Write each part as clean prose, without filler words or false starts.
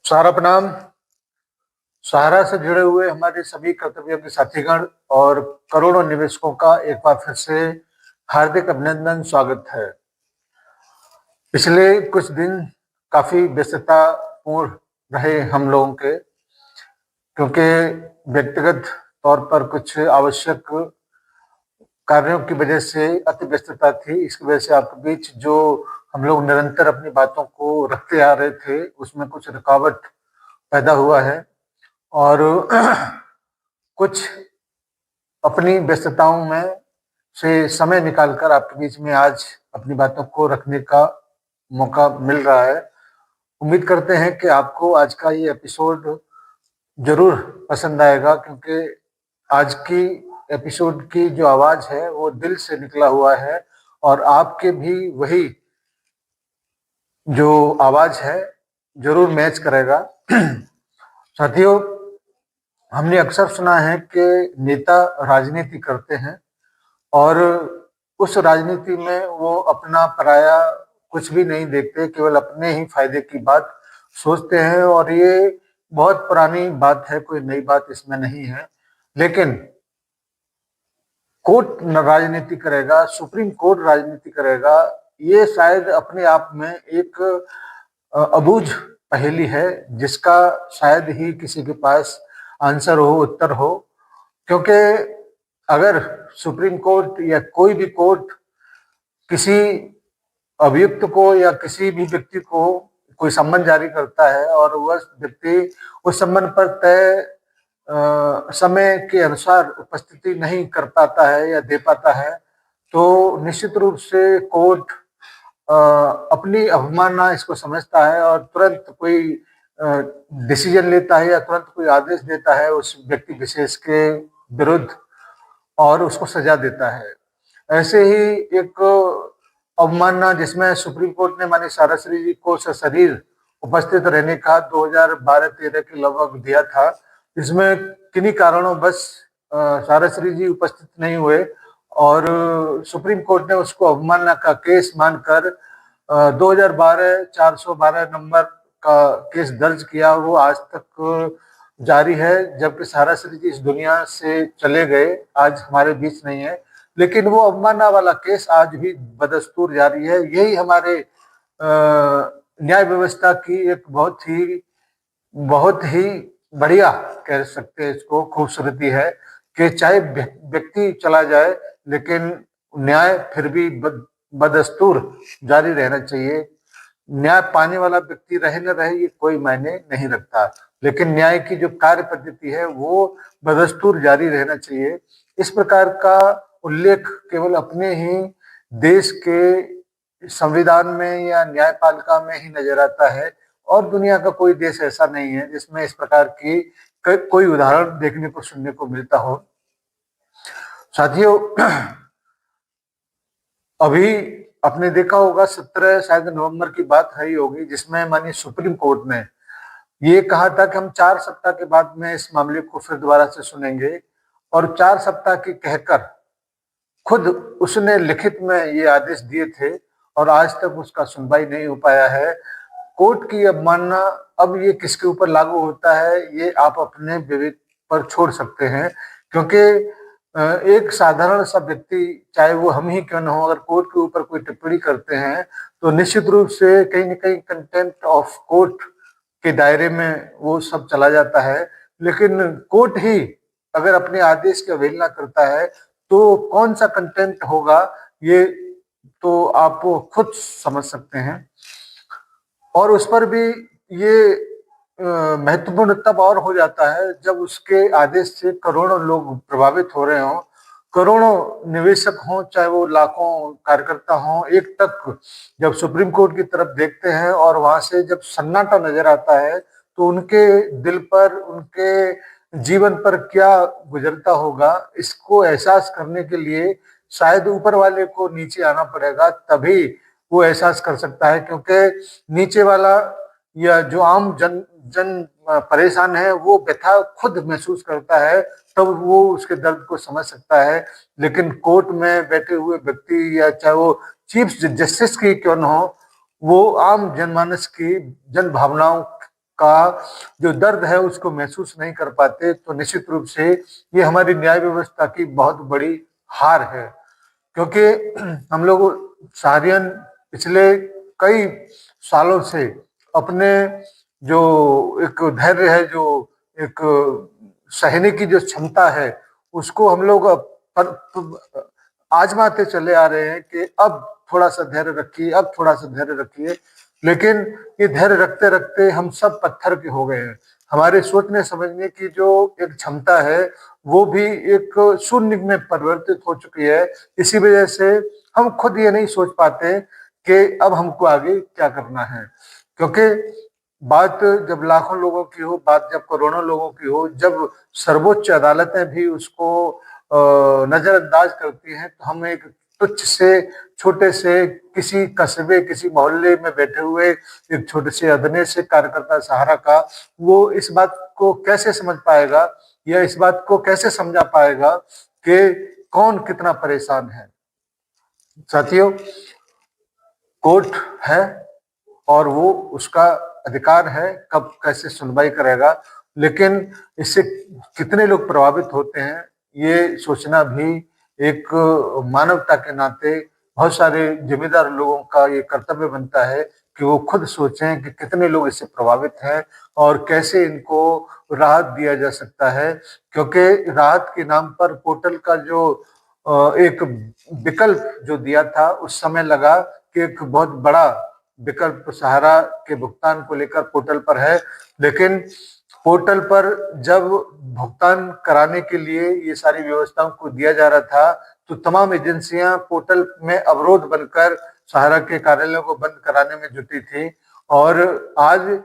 सारा प्रणाम। सहारा से जुड़े हुए हमारे सभी कर्तव्यों के साथीगण और करोड़ों निवेशकों का एक बार फिर से हार्दिक अभिनंदन, स्वागत है। पिछले कुछ दिन काफी व्यस्तता पूर्ण रहे हम लोगों के, क्योंकि व्यक्तिगत तौर पर कुछ आवश्यक कार्यों की वजह से अति व्यस्तता थी। इसकी वजह से आपके बीच जो हम लोग निरंतर अपनी बातों को रखते आ रहे थे, उसमें कुछ रुकावट पैदा हुआ है और कुछ अपनी व्यस्तताओं में से समय निकालकर आपके बीच में आज अपनी बातों को रखने का मौका मिल रहा है। उम्मीद करते हैं कि आपको आज का ये एपिसोड जरूर पसंद आएगा, क्योंकि आज की एपिसोड की जो आवाज है वो दिल से निकला हुआ है और आपके भी वही जो आवाज है जरूर मैच करेगा। साथियों, हमने अक्सर सुना है कि नेता राजनीति करते हैं और उस राजनीति में वो अपना पराया कुछ भी नहीं देखते, केवल अपने ही फायदे की बात सोचते हैं। और ये बहुत पुरानी बात है, कोई नई बात इसमें नहीं है। लेकिन कोर्ट राजनीति करेगा, सुप्रीम कोर्ट राजनीति करेगा, ये शायद अपने आप में एक अबूझ पहेली है, जिसका शायद ही किसी के पास आंसर हो, उत्तर हो। क्योंकि अगर सुप्रीम कोर्ट या कोई भी कोर्ट किसी अभियुक्त को या किसी भी व्यक्ति को कोई सम्मन जारी करता है और वह व्यक्ति उस सम्मन पर तय समय के अनुसार उपस्थिति नहीं कर पाता है या दे पाता है, तो निश्चित रूप से कोर्ट अपनी अवमानना इसको समझता है और तुरंत कोई डिसीजन लेता है या तुरंत कोई आदेश देता है उस व्यक्ति विशेष के विरुद्ध और उसको सजा देता है। ऐसे ही एक अवमानना जिसमें सुप्रीम कोर्ट ने माननीय साराश्री जी को सशरीर उपस्थित रहने का 2012-13 के लगभग दिया था, इसमें किन्हीं कारणों बस साराश्री जी उपस्थित नहीं हुए और सुप्रीम कोर्ट ने उसको अवमानना का केस मानकर 2012 412 नंबर का केस दर्ज किया। वो आज तक जारी है, जबकि साराश्री जी इस दुनिया से चले गए, आज हमारे बीच नहीं है, लेकिन वो अवमानना वाला केस आज भी बदस्तूर जारी है। यही हमारे न्याय व्यवस्था की एक बहुत ही बढ़िया, कह सकते हैं इसको, खूबसूरती है कि चाहे व्यक्ति चला जाए लेकिन न्याय फिर भी बदस्तूर जारी रहना चाहिए। न्याय पाने वाला व्यक्ति रहे न रहे ये कोई मायने नहीं रखता, लेकिन न्याय की जो कार्य पद्धति है वो बदस्तूर जारी रहना चाहिए। इस प्रकार का उल्लेख केवल अपने ही देश के संविधान में या न्यायपालिका में ही नजर आता है और दुनिया का कोई देश ऐसा नहीं है जिसमें इस प्रकार की कोई उदाहरण देखने को सुनने को मिलता हो। साथियों, अभी आपने देखा होगा 17 शायद नवंबर की बात है होगी, जिसमें माननीय सुप्रीम कोर्ट ने ये कहा था कि हम 4 सप्ताह के बाद में इस मामले को फिर दोबारा से सुनेंगे, और 4 सप्ताह की कहकर खुद उसने लिखित में ये आदेश दिए थे और आज तक उसका सुनवाई नहीं हो पाया है। कोर्ट की अवमानना अब ये किसके ऊपर लागू होता है ये आप अपने विवेक पर छोड़ सकते हैं, क्योंकि एक साधारण सा व्यक्ति, चाहे वो हम ही क्यों न हो, अगर कोर्ट के ऊपर कोई टिप्पणी करते हैं तो निश्चित रूप से कहीं न कहीं कंटेम्प्ट ऑफ कोर्ट के दायरे में वो सब चला जाता है। लेकिन कोर्ट ही अगर अपने आदेश की अवहेलना करता है तो कौन सा कंटेम्प्ट होगा ये तो आप खुद समझ सकते हैं। और उस पर भी ये महत्वपूर्ण तब और हो जाता है जब उसके आदेश से करोड़ों लोग प्रभावित हो रहे हों, करोड़ों निवेशक हों, चाहे वो लाखों कार्यकर्ता हों। एक तक जब सुप्रीम कोर्ट की तरफ देखते हैं और वहां से जब सन्नाटा नजर आता है तो उनके दिल पर, उनके जीवन पर क्या गुजरता होगा, इसको एहसास करने के लिए शायद ऊपर वाले को नीचे आना पड़ेगा, तभी वो एहसास कर सकता है। क्योंकि नीचे वाला या जो आम जन परेशान है वो व्यथा खुद महसूस करता है, तब वो उसके दर्द को समझ सकता है। लेकिन कोर्ट में बैठे हुए व्यक्ति या चाहे वो चीफ जस्टिस की क्यों न हो, वो आम जनमानस की जन भावनाओं का जो दर्द है उसको महसूस नहीं कर पाते, तो निश्चित रूप से ये हमारी न्याय व्यवस्था की बहुत बड़ी हार है। क्योंकि हम लोग सहारियन पिछले कई सालों से अपने जो एक धैर्य है, जो एक सहने की जो क्षमता है, उसको हम लोग आजमाते चले आ रहे हैं कि अब थोड़ा सा धैर्य रखिए, अब थोड़ा सा धैर्य रखिए। लेकिन ये धैर्य रखते रखते हम सब पत्थर के हो गए हैं। हमारे सोचने समझने की जो एक क्षमता है वो भी एक शून्य में परिवर्तित हो चुकी है। इसी वजह से हम खुद ये नहीं सोच पाते कि अब हमको आगे क्या करना है। क्योंकि बात जब लाखों लोगों की हो, बात जब करोड़ों लोगों की हो, जब सर्वोच्च अदालतें भी उसको नजरअंदाज करती हैं, तो हम एक तुच्छ से छोटे से किसी कस्बे, किसी मोहल्ले में बैठे हुए एक छोटे से अदने से कार्यकर्ता सहारा का वो इस बात को कैसे समझ पाएगा या इस बात को कैसे समझा पाएगा कि कौन कितना परेशान है। साथियों, कोर्ट है और वो उसका अधिकार है कब कैसे सुनवाई करेगा, लेकिन इससे कितने लोग प्रभावित होते हैं ये सोचना भी एक मानवता के नाते बहुत सारे जिम्मेदार लोगों का ये कर्तव्य बनता है कि वो खुद सोचें कि कितने लोग इससे प्रभावित हैं और कैसे इनको राहत दिया जा सकता है। क्योंकि राहत के नाम पर पोर्टल का जो एक विकल्प जो दिया था, उस समय लगा कि एक बहुत बड़ा विकल्प सहारा के भुगतान को लेकर पोर्टल पर है, लेकिन पोर्टल पर जब भुगतान कराने के लिए ये सारी व्यवस्थाओं को दिया जा रहा था, तो तमाम एजेंसियां पोर्टल में अवरोध बनकर सहारा के कार्यालयों को बंद कराने में जुटी थी। और आज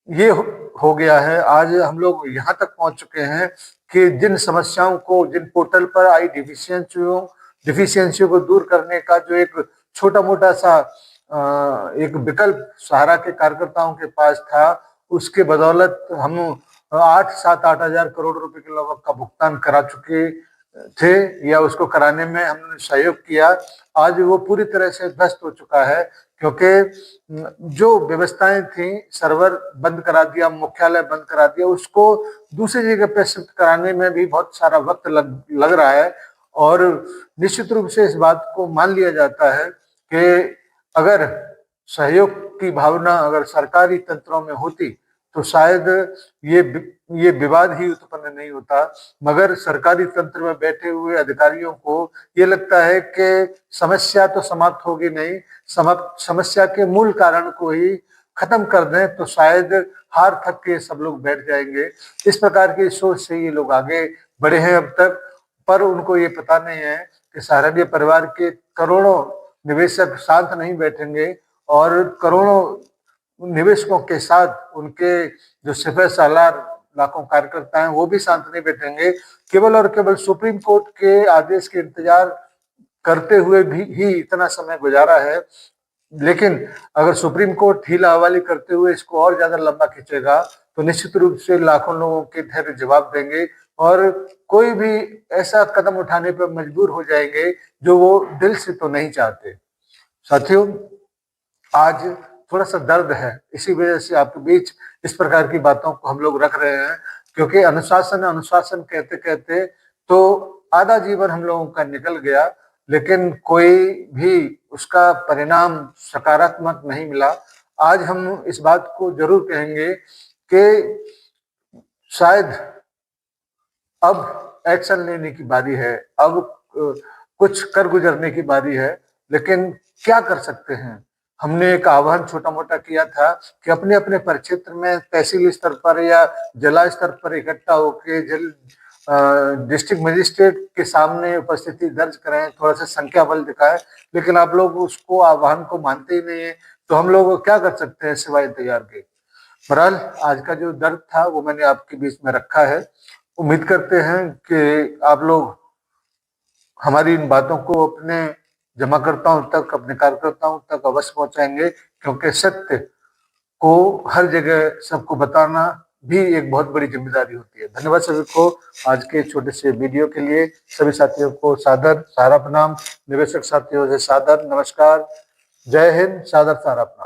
ये हो गया है, आज हम लोग यहाँ तक पहुंच चुके हैं कि जिन समस्याओं को, जिन पोर्टल पर आई डिफिशियंसियों को दूर करने का जो एक छोटा मोटा सा एक विकल्प सहारा के कार्यकर्ताओं के पास था, उसके बदौलत हम 8-7-8 हज़ार करोड़ रुपए के लगभग का भुगतान करा चुके थे या उसको कराने में हमने सहयोग किया। आज वो पूरी तरह से ध्वस्त हो चुका है, क्योंकि जो व्यवस्थाएं थी, सर्वर बंद करा दिया, मुख्यालय बंद करा दिया, उसको दूसरी जगह पे शिफ्ट कराने में भी बहुत सारा वक्त लग रहा है। और निश्चित रूप से इस बात को मान लिया जाता है कि अगर सहयोग की भावना अगर सरकारी तंत्रों में होती तो शायद ये विवाद ही उत्पन्न नहीं होता। मगर सरकारी तंत्र में बैठे हुए अधिकारियों को ये लगता है कि समस्या तो समाप्त होगी नहीं, समस्या के मूल कारण को ही खत्म कर दें तो शायद हार थक के सब लोग बैठ जाएंगे। इस प्रकार की सोच से ये लोग आगे बढ़े हैं अब तक, पर उनको ये पता नहीं है कि सहारनीय परिवार के करोड़ों निवेशक शांत नहीं बैठेंगे और करोड़ों निवेशकों के साथ उनके जो सिपह सालार लाखों कार्यकर्ता हैं वो भी शांत नहीं बैठेंगे। केवल और केवल सुप्रीम कोर्ट के आदेश के इंतजार करते हुए भी ही इतना समय गुजारा है, लेकिन अगर सुप्रीम कोर्ट ढीला हवाली करते हुए इसको और ज्यादा लंबा खींचेगा तो निश्चित रूप से लाखों लोगों के धैर्य जवाब देंगे और कोई भी ऐसा कदम उठाने पर मजबूर हो जाएंगे जो वो दिल से तो नहीं चाहते। साथियों, आज थोड़ा सा दर्द है, इसी वजह से आपके बीच इस प्रकार की बातों को हम लोग रख रहे हैं, क्योंकि अनुशासन अनुशासन कहते कहते तो आधा जीवन हम लोगों का निकल गया, लेकिन कोई भी उसका परिणाम सकारात्मक नहीं मिला। आज हम इस बात को जरूर कहेंगे कि शायद अब एक्शन लेने की बारी है, अब कुछ कर गुजरने की बारी है, लेकिन क्या कर सकते हैं। हमने एक आह्वान छोटा मोटा किया था कि अपने अपने परिक्षेत्र में तहसील स्तर पर या जिला स्तर पर इकट्ठा होकर डिस्ट्रिक्ट मजिस्ट्रेट के सामने उपस्थिति दर्ज करें, थोड़ा सा संख्या बल दिखाएं, लेकिन आप लोग उसको आह्वान को मानते ही नहीं है, तो हम लोग क्या कर सकते हैं सिवाय इंतजार के। बहरहाल आज का जो दर्द था वो मैंने आपके बीच में रखा है। उम्मीद करते हैं कि आप लोग हमारी इन बातों को अपने जमाकर्ताओं तक, अपने कार्यकर्ताओं तक अवश्य पहुंचाएंगे, क्योंकि सत्य को हर जगह सबको बताना भी एक बहुत बड़ी जिम्मेदारी होती है। धन्यवाद सभी को आज के छोटे से वीडियो के लिए। सभी साथियों को सादर सारा प्रणाम, निवेशक साथियों से सादर नमस्कार। जय हिंद, सादर सारा प्रणाम।